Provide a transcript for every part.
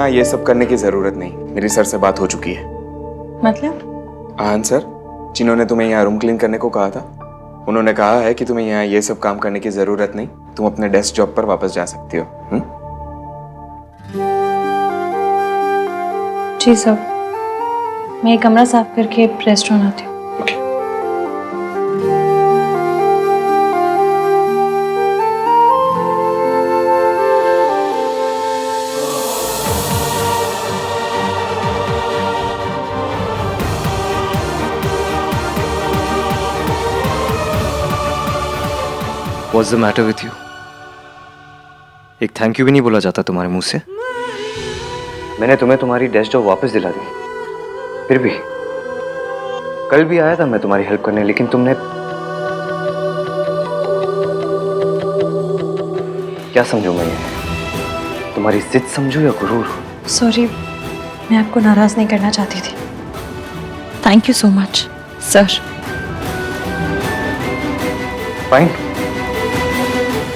यहाँ ये सब करने की जरूरत नहीं। मेरी सर से बात हो चुकी है। मतलब? आहान सर, जिन्होंने तुम्हें यहाँ रूम क्लीन करने को कहा था, उन्होंने कहा है कि तुम्हें यहाँ ये सब काम करने की जरूरत नहीं, तुम अपने डेस्क जॉब पर वापस जा सकती हो। जी सर, मैं ये कमरा साफ करके रेस्टोरेंट आती हूँ। What's the matter with you? एक थैंक यू भी नहीं बोला जाता तुम्हारे मुंह से। मैंने तुम्हें तुम्हारी डेस्क जॉब वापस दिला दी, फिर भी कल भी आया था मैं तुम्हारी हेल्प करने, लेकिन तुमने क्या समझो मैं ये? तुम्हारी जिद समझो या गुरूर? सॉरी, मैं आपको नाराज नहीं करना चाहती थी। Thank you so much sir. Fine,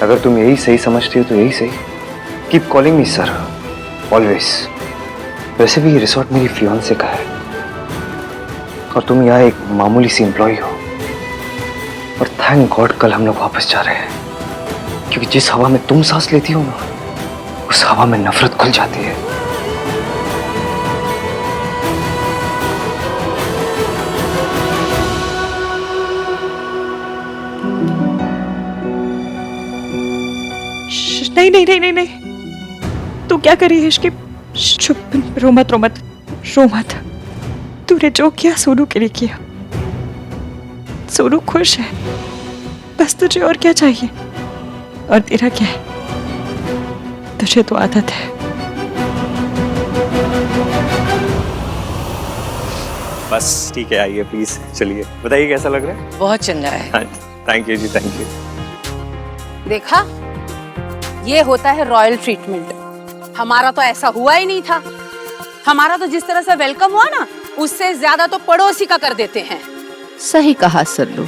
अगर तुम यही सही समझती हो तो यही सही। Keep calling me sir, always. वैसे भी ये रिसोर्ट मेरी फियांसे का है और तुम यहाँ एक मामूली सी एम्प्लॉय हो। और थैंक गॉड कल हम लोग वापस जा रहे हैं, क्योंकि जिस हवा में तुम सांस लेती हो ना, उस हवा में नफरत घुल जाती है। नहीं नहीं नहीं नहीं नहीं, तू क्या करी है इश्क़? चुप, रो मत रो मत रो मत। तूने जो किया सोनू के लिए किया। सोनू खुश है, बस तुझे और क्या चाहिए? और तेरा क्या है? तुझे तो आदत है। बस ठीक है, आइए प्लीज, चलिए बताइए कैसा लग रहा है? बहुत चंगा है। थैंक यू जी, थैंक यू। देखा, ये होता है रॉयल ट्रीटमेंट। हमारा तो ऐसा हुआ ही नहीं था। हमारा तो जिस तरह से वेलकम हुआ ना, उससे ज्यादा तो पड़ोसी का कर देते हैं। सही कहा सल्लू,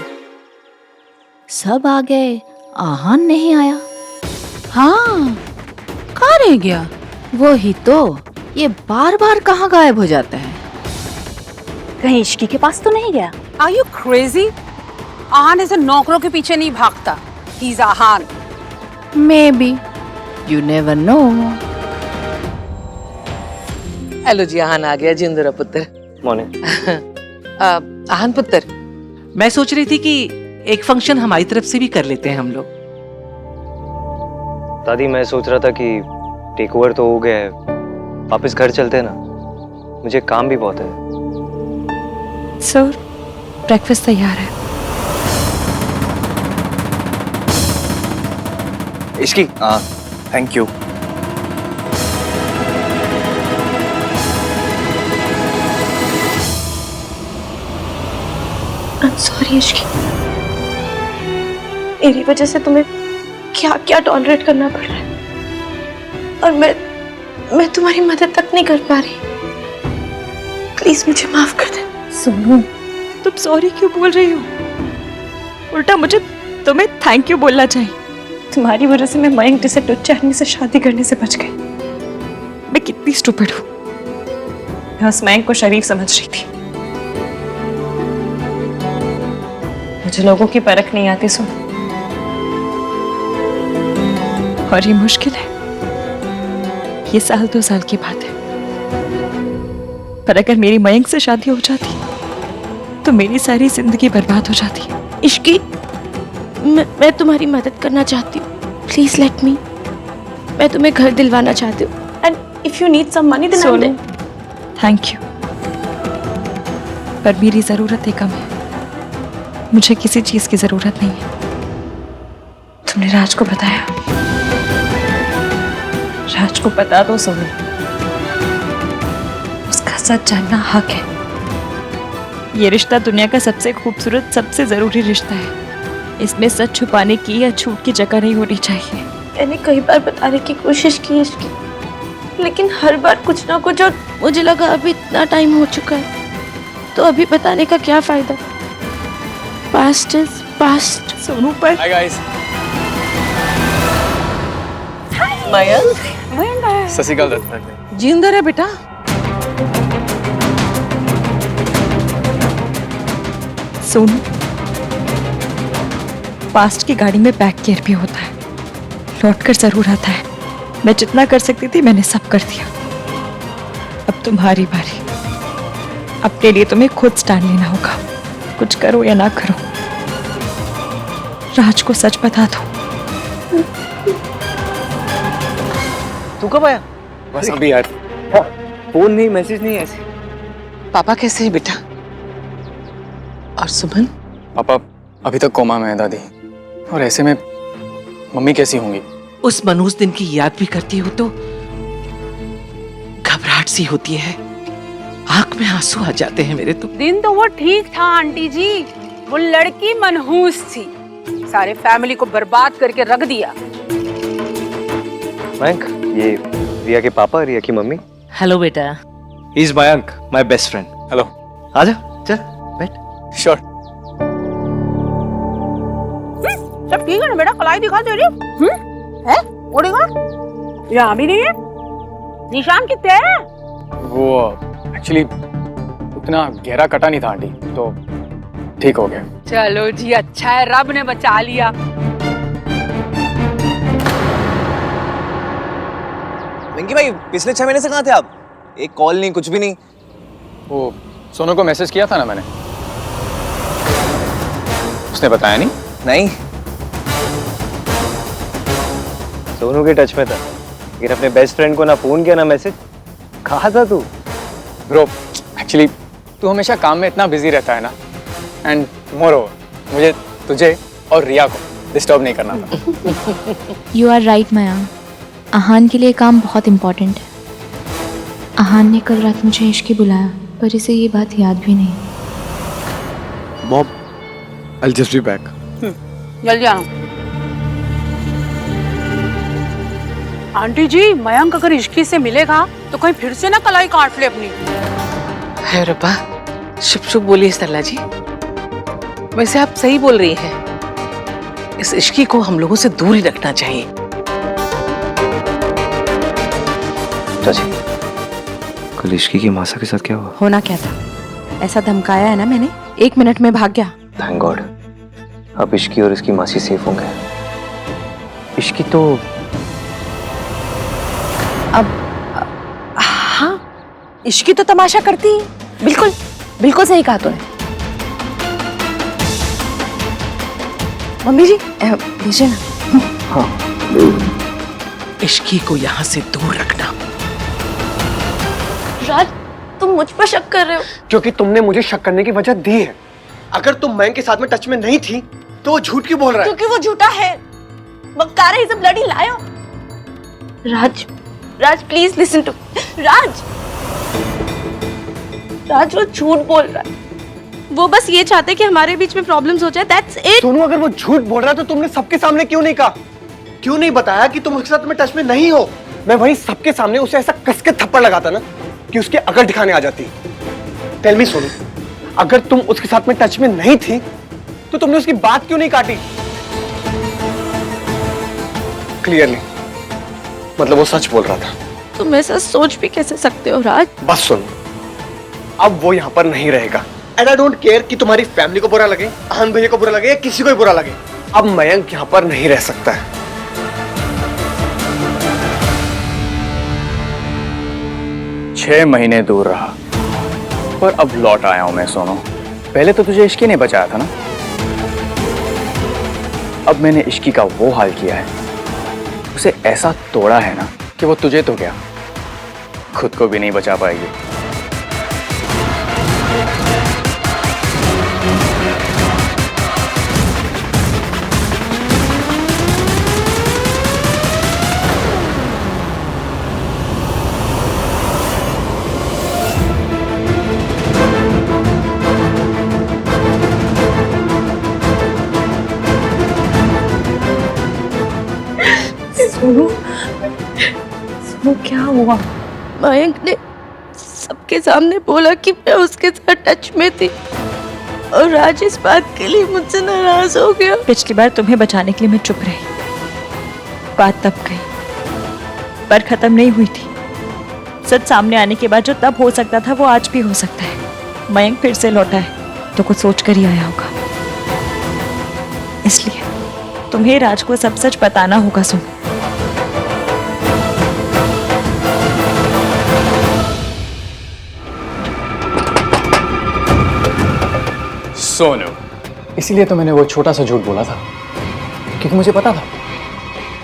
सब आ गए, आहान नहीं आया। हाँ, कहाँ रह गया? वो ही तो, ये बार बार कहाँ गायब हो जाता है? कहीं इश्की के पास तो नहीं गया? Are you crazy? आहान ऐसे नौकरों के पीछे नहीं भागता। He's Aahan. Maybe, you never know. Hello ji, Aahan आ गया। जिंदरा पुत्र। मॉर्निंग। आहान पुत्र, मैं सोच रही थी कि एक फंक्शन हमारी तरफ से भी कर लेते हैं हम लोग। दादी, मैं सोच रहा था कि टेक ओवर तो हो गया है, वापस घर चलते हैं ना, मुझे काम भी बहुत है। सर, ब्रेकफास्ट तैयार है। इसकी thank you. I'm sorry Ishki, मेरी वजह से तुम्हें क्या क्या टॉलरेट करना पड़ रहा है, और मैं तुम्हारी मदद तक नहीं कर पा रही। प्लीज मुझे माफ कर दे। सोनू, तुम सॉरी क्यों बोल रही हो? उल्टा मुझे तुम्हें थैंक यू बोलना चाहिए। तुम्हारी वजह से मैं मयंक जैसे टुच्चे आदमी से शादी करने से बच गई। मैं कितनी स्टूपिड हूँ। मैं उस मयंक को शरीफ समझ रही थी। मुझे लोगों की परख नहीं आती सुन, और ये मुश्किल है। ये 1-2 साल की बात है, पर अगर मेरी मयंक से शादी हो जाती तो मेरी सारी जिंदगी बर्बाद हो जाती। इश्की, मैं तुम्हारी मदद करना चाहती हूँ। Please let me. मैं तुम्हें घर दिलवाना चाहती हूँ। And if you need some money then Sonu, thank you, पर मेरी जरूरतें कम है। मुझे किसी चीज की जरूरत नहीं है। तुमने राज को बताया? राज को बता दो सोनू, उसका सच जानना हक है। ये रिश्ता दुनिया का सबसे खूबसूरत, सबसे जरूरी रिश्ता है। इसमें सच छुपाने की या झूठ की जगह नहीं होनी चाहिए। मैंने कई बार बताने की कोशिश की इसकी, लेकिन हर बार कुछ ना कुछ, और मुझे लगा अभी इतना टाइम हो चुका है तो अभी बताने का क्या फायदा। Past is past. सोनू पर हाय गाइस। मयंक, सत श्री अकाल दत्ता। जिंदा है बेटा। सोनू, पास्ट की गाड़ी में बैक गियर भी होता है, लौट कर जरूर आता है। मैं जितना कर सकती थी मैंने सब कर दिया। अब तुम्हारी बारी। अपने लिए तुम्हें खुद स्टैंड लेना होगा, कुछ करो या ना करो। राज को सच बता दो। तू कब आया? बस अभी यार। फोन नहीं, मैसेज नहीं, ऐसे। पापा कैसे है बेटा? और सुमन? पापा अभी तक कोमा में है दादी, और ऐसे में मम्मी कैसी होंगी? उस मनहूस दिन की याद भी करती हो तो घबराहट सी होती है, आंख में आंसू आ जाते हैं मेरे तो। दिन तो वो ठीक था आंटी जी, वो लड़की मनहूस थी, सारे फैमिली को बर्बाद करके रख दिया। मयंक, ये रिया के पापा, रिया की मम्मी। हेलो बेटा। Is Mayank, my best friend. Hello. आजा, चल बैठ। श्योर। सब ठीक है ना बेटा? कलाई दिखा दे रही है? ओढ़ेगा? यहाँ भी नहीं है। निशान कितने हैं? वो एक्चुअली उतना गहरा कटा नहीं था आंटी, तो ठीक हो गया। चलो जी, अच्छा है, रब ने बचा लिया। वेंकी भाई, पिछले 6 महीने से कहाँ थे आप? एक कॉल नहीं, कुछ भी नहीं। वो सोनू को मैसेज किया था ना मैंने, उसने बताया नहीं। नहीं, सोनू के टच में था, लेकिन अपने बेस्ट फ्रेंड को ना फोन किया ना मैसेज। कहाँ था तू? ब्रो, एक्चुअली तू हमेशा काम में इतना बिजी रहता है ना, एंड मोरोवर मुझे तुझे और रिया को डिस्टर्ब नहीं करना था। यू आर राइट मयंक, आहान के लिए काम बहुत इम्पोर्टेंट है। आहान ने कल रात मुझे इश्की बुलाया, पर इसे ये बात याद भी नहीं। Mom, I'll just be back. जल्दी आना। आंटी जी, मयंक अगर इश्की से मिलेगा तो कहीं फिर से ना कलाई काट ले अपनी। है रब्बा, शुभ शुभ बोलिए सरला जी। वैसे आप सही बोल रही हैं, इस इश्की को हम लोगों से दूर ही रखना चाहिए। चाची, कल इश्की की मासा के साथ क्या हुआ? होना क्या था? ऐसा धमकाया है ना मैंने, 1 मिनट में भाग गया। थैंक गॉड, अब इश्की और इसकी मासी सेफ होंगे। इश्की तो हाँ, इश्की तो तमाशा करती है। बिल्कुल बिल्कुल सही कहा तूने। मम्मी जी लीजिए ना। हाँ, इश्की को यहाँ से दूर रखना। राज, तुम मुझ पर शक कर रहे हो? क्योंकि तुमने मुझे शक करने की वजह दी है। अगर तुम मयंक के साथ में टच में नहीं थी तो वो झूठ क्यों बोल रहा है? क्योंकि वो झूठा है। बकरा है, is a bloody liar. Raj, Raj please listen to. Raj, Raj वो झूठ बोल रहा है। वो बस ये चाहते कि हमारे बीच में प्रॉब्लम्स हो जाए, दैट्स इट। सोनू, अगर वो झूठ बोल रहा है तो तुमने सबके सामने क्यों नहीं कहा? क्यों नहीं बताया कि तुम उसके साथ में टच में नहीं हो? मैं वहीं सबके सामने उसे ऐसा कस के थप्पड़ लगाता ना कि उसके अकल दिखाने आ जाती। टेल मी सोनू, अगर तुम उसके साथ में टच में नहीं थी तो तुमने उसकी बात क्यों नहीं काटी? क्लियरली, मतलब वो सच बोल रहा था। तुम ऐसा सोच भी कैसे सकते हो राज? बस सुनो, अब वो यहाँ पर नहीं रहेगा। एंड आई डोंट केयर कि तुम्हारी फैमिली को बुरा लगे, आहान भैया को बुरा लगे या किसी को भी बुरा लगे। अब मयंक यहाँ पर नहीं रह सकता है। 6 महीने दूर रहा, पर अब लौट आया हूं मैं सोनू। पहले तो तुझे इश्की ने बचाया था ना, अब मैंने इश्की का वो हाल किया है, उसे ऐसा तोड़ा है ना कि वो तुझे तो क्या, खुद को भी नहीं बचा पाएगी। वो क्या हुआ? मयंक ने सबके सामने बोला कि मैं उसके साथ टच में थी, और राज इस बात के लिए मुझसे नाराज हो गया। पिछली बार तुम्हें बचाने के लिए मैं चुप रही, बात तब गई, पर खत्म नहीं हुई थी। सच सामने आने के बाद जो तब हो सकता था वो आज भी हो सकता है। मयंक फिर से लौटा है तो कुछ सोच कर ही आया होगा, इसलिए तुम्हें राज को सब सच बताना होगा। सोनू, इसीलिए तो मैंने वो छोटा सा झूठ बोला था, क्योंकि मुझे पता था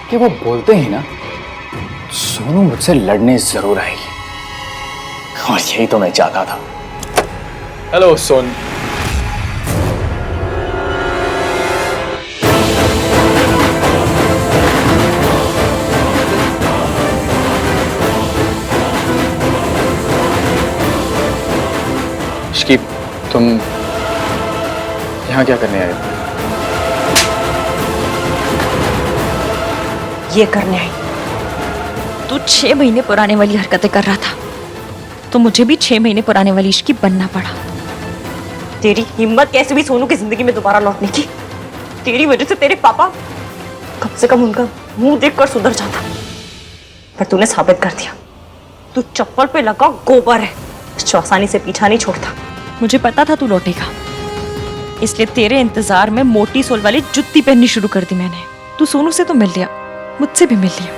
कि वो बोलते ही ना सोनू मुझसे लड़ने जरूर आएगी, और यही तो मैं चाहता था। हेलो सोन। शिकी, तुम यहाँ क्या करने आए हो? ये करने आई। तू 6 महीने पुराने वाली हरकतें कर रहा था तो मुझे भी 6 महीने पुराने वाली इश्की बनना पड़ा। तेरी हिम्मत कैसे भी सोनू की जिंदगी में दोबारा लौटने की। तेरी वजह से तेरे पापा कम से कम उनका मुंह देखकर सुधर जाता, पर तूने साबित कर दिया तू चप्पल पे लगा गोबर है, जो आसानी से पीछा नहीं छोड़ता। मुझे पता था तू लौटेगा, इसलिए तेरे इंतजार में मोटी सोल वाली जुत्ती पहननी शुरू कर दी मैंने। तू सोनू से तो मिल लिया, मुझसे भी मिल लिया।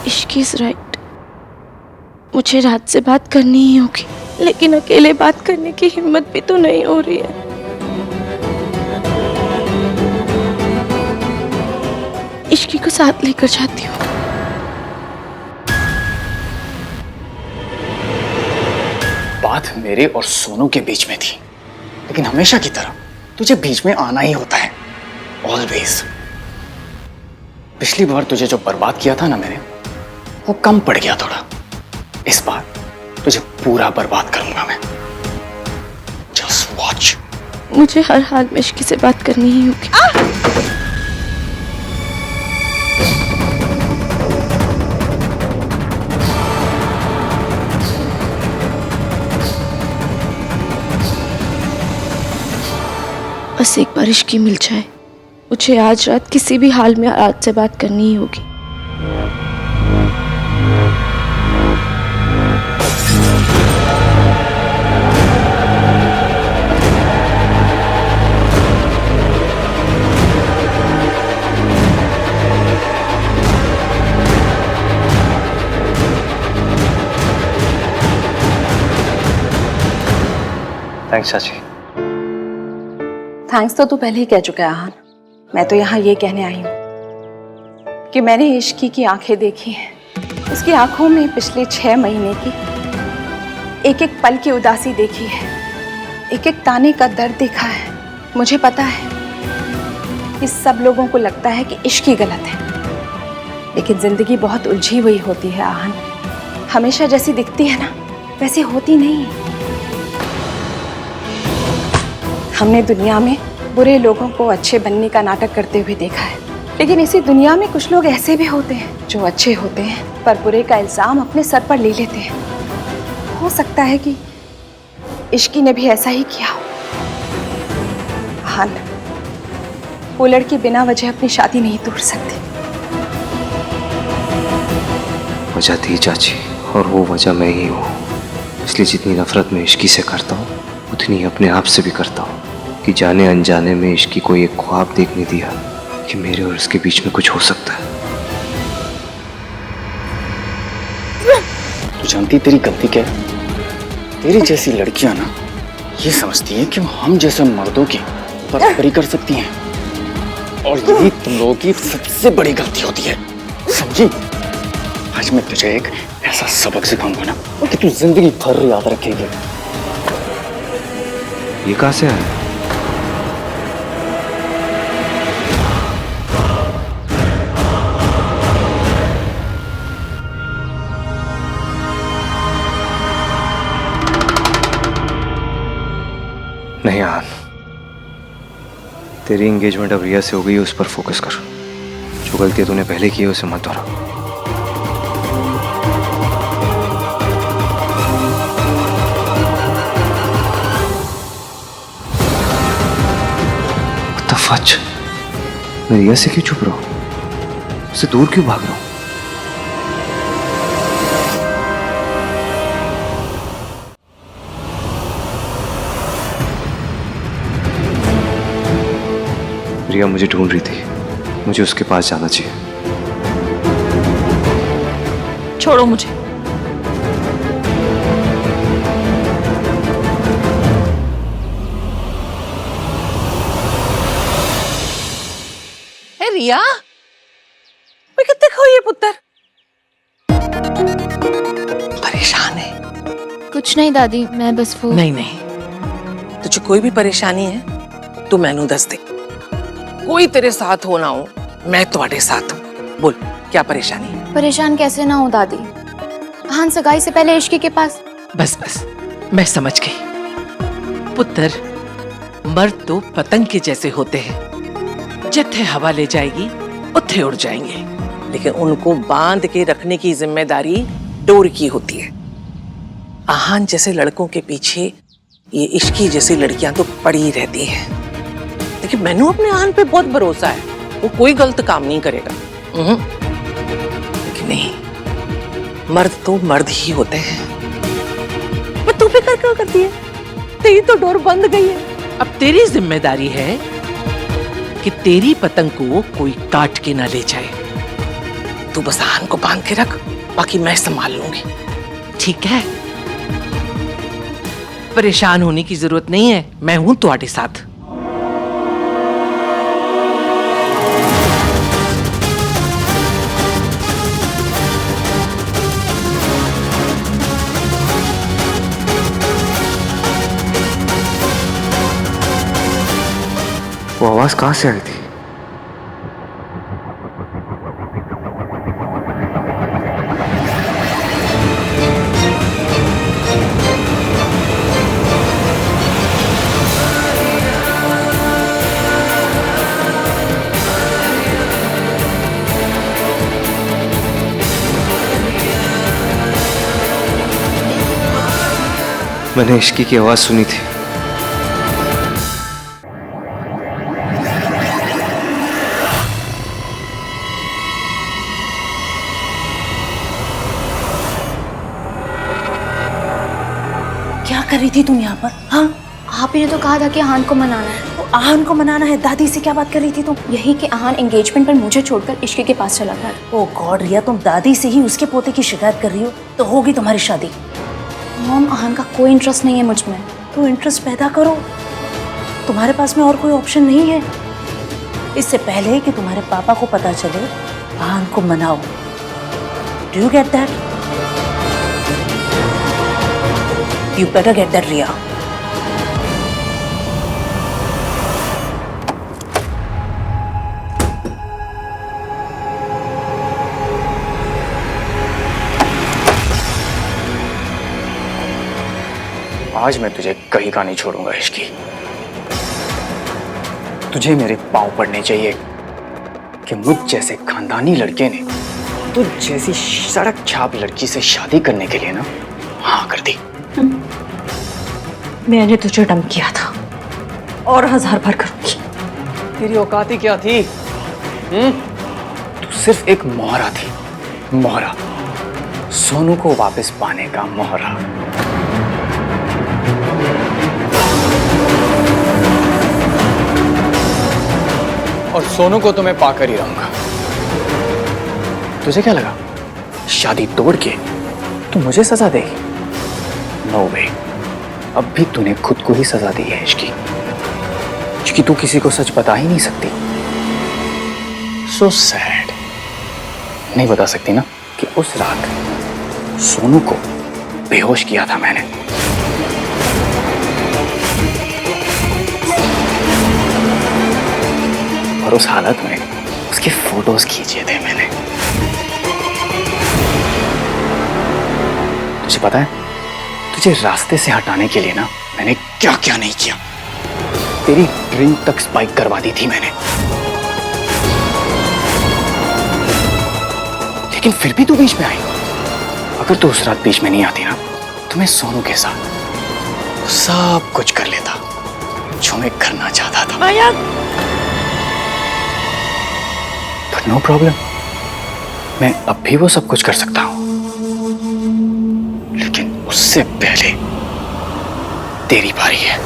इश्की इज राइट, मुझे रात से बात करनी ही होगी, लेकिन अकेले बात करने की हिम्मत भी तो नहीं हो रही है। इश्की को साथ लेकर जाती हूँ। बात मेरे और सोनू के बीच में थी, लेकिन हमेशा की तरह तुझे बीच में आना ही होता है, ऑलवेज। पिछली बार तुझे जो बर्बाद किया था ना मैंने, वो कम पड़ गया थोड़ा। इस बार तुझे पूरा बर्बाद करूंगा मैं। Just watch. मुझे हर हाल में इश्की से बात करनी ही होगी। बस एक बार इश्की मिल जाए, मुझे आज रात किसी भी हाल में रात से बात करनी ही होगी। थैंक्स चाची। थैंक्स तो तू पहले ही कह चुका है आहान। मैं तो यहाँ ये कहने आई हूँ कि मैंने इश्की की आंखें देखी हैं। उसकी आंखों में पिछले 6 महीने की एक एक पल की उदासी देखी है, एक एक ताने का दर्द देखा है। मुझे पता है कि सब लोगों को लगता है कि इश्की गलत है, लेकिन जिंदगी बहुत उलझी हुई होती है आहान। हमेशा जैसी दिखती है ना, वैसी होती नहीं। हमने दुनिया में बुरे लोगों को अच्छे बनने का नाटक करते हुए देखा है, लेकिन इसी दुनिया में कुछ लोग ऐसे भी होते हैं जो अच्छे होते हैं पर बुरे का इल्जाम अपने सर पर ले लेते हैं। हो सकता है कि इश्की ने भी ऐसा ही किया हो। हाँ, वो लड़की बिना वजह अपनी शादी नहीं तोड़ सकती। वजह थी चाची, और वो वजह मैं ही हूँ। इसलिए जितनी नफरत मैं इश्की से करता हूँ, उतनी ही अपने आप से भी करता हूँ कि जाने अनजाने में इश्की को एक ख्वाब देखने दिया कि मेरे और उसके बीच में कुछ हो सकता है। तू जानती तेरी गलती क्या है? तेरी जैसी लड़कियां ना ये समझती हैं कि हम जैसे मर्दों की बराबरी कर सकती हैं, और यही तुम लोगों की सबसे बड़ी गलती होती है, समझी? आज मैं तुझे एक ऐसा सबक सिखाऊंगा ना कि तू जिंदगी भर याद रखेगी। ये कहाँ से आया? नहीं आन, तेरी एंगेजमेंट अब रिया से हो गई है, उस पर फोकस कर। जो गलती तूने पहले की है उसे मत दोहरा। फच, मैं रिया से क्यों छुप रहा हूं? उससे दूर क्यों भाग रहा हूं? रिया मुझे ढूंढ रही थी, मुझे उसके पास जाना चाहिए। छोड़ो मुझे। ए रिया, मैं कितने खोई है पुत्र? परेशान है? कुछ नहीं दादी, मैं बस वो नहीं नहीं, तुझे कोई भी परेशानी है तो मैनू दस दे। कोई तेरे साथ हो ना हो, मैं तुम्हारे साथ हूँ। बोल क्या परेशानी है? परेशान कैसे ना हो दादी। आहान सगाई से पहले इश्की के पास। बस बस, मैं समझ गई। पुत्र, मर्द तो पतंग के जैसे होते हैं, जिथे हवा ले जाएगी उथे उड़ जाएंगे, लेकिन उनको बांध के रखने की जिम्मेदारी डोर की होती है। आहान जैसे लड़कों के पीछे ये इश्की जैसी लड़कियां तो पड़ी रहती हैं, लेकिन मैनू अपने आहान पे बहुत भरोसा है, वो कोई गलत काम नहीं करेगा। लेकिन नहीं, मर्द तो मर्द ही होते हैं। पर तू फिक्र क्यों करती है? तेरी तो डोर बंद गई है। अब तेरी जिम्मेदारी है कि तेरी पतंग को कोई काट के ना ले जाए। तू बस आहान को बांध के रख, बाकी मैं संभाल लूंगी, ठीक है? परेशान होने की जरूरत नहीं है, मैं हूं तुम्हारे साथ। वो आवाज कहां से आई थी? मैंने इश्की की आवाज सुनी थी। क्या कर रही थी तुम यहाँ पर? हाँ, आप ही ने तो कहा था कि आहान को मनाना है। तो आहान को मनाना है। दादी से क्या बात कर रही थी तुम? यही कि आहान एंगेजमेंट पर मुझे छोड़कर इश्की के पास चला गया। ओ गॉड रिया, तुम दादी से ही उसके पोते की शिकायत कर रही हो, तो होगी तुम्हारी शादी। मॉम, आहान का कोई इंटरेस्ट नहीं है मुझ में। तो इंटरेस्ट पैदा करो, तुम्हारे पास में और कोई ऑप्शन नहीं है। इससे पहले कि तुम्हारे पापा को पता चले, आहान को मनाओ। Do you get that? You better get that Riya. आज मैं तुझे कहीं का नहीं छोड़ूंगा इश्की। तुझे मेरे पांव पड़ने चाहिए कि मुझ जैसे खानदानी लड़के ने तुझ जैसी सड़क छाप लड़की से शादी करने के लिए ना हाँ कर दी। मैंने तुझे डम किया था और 1000 बार करूंगी। तेरी औकात ही क्या थी? तू सिर्फ एक मोहरा थी, मोहरा, सोनू को वापस पाने का मोहरा। और सोनू को तो मैं पाकर ही रहूंगा। तुझे क्या लगा शादी तोड़ के तू मुझे सजा देगी? नो वे, अब भी तूने खुद को ही सजा दी है इश्की, क्योंकि तू किसी को सच बता ही नहीं सकती। So sad. नहीं बता सकती ना कि उस रात सोनू को बेहोश किया था मैंने। और उस हालत में उसके फोटोज खींचे थे मैंने। तुझे पता है, तुझे रास्ते से हटाने के लिए ना मैंने क्या क्या नहीं किया। तेरी ड्रिंक तक स्पाइक करवा दी थी मैंने, लेकिन फिर भी तू बीच में आई। अगर तू उस रात बीच में नहीं आती ना, तो मैं सोनू के साथ सब कुछ कर लेता जो मैं करना चाहता था। बट नो प्रॉब्लम, मैं अब भी वो सब कुछ कर सकता हूं, लेकिन उससे पहले तेरी बारी है।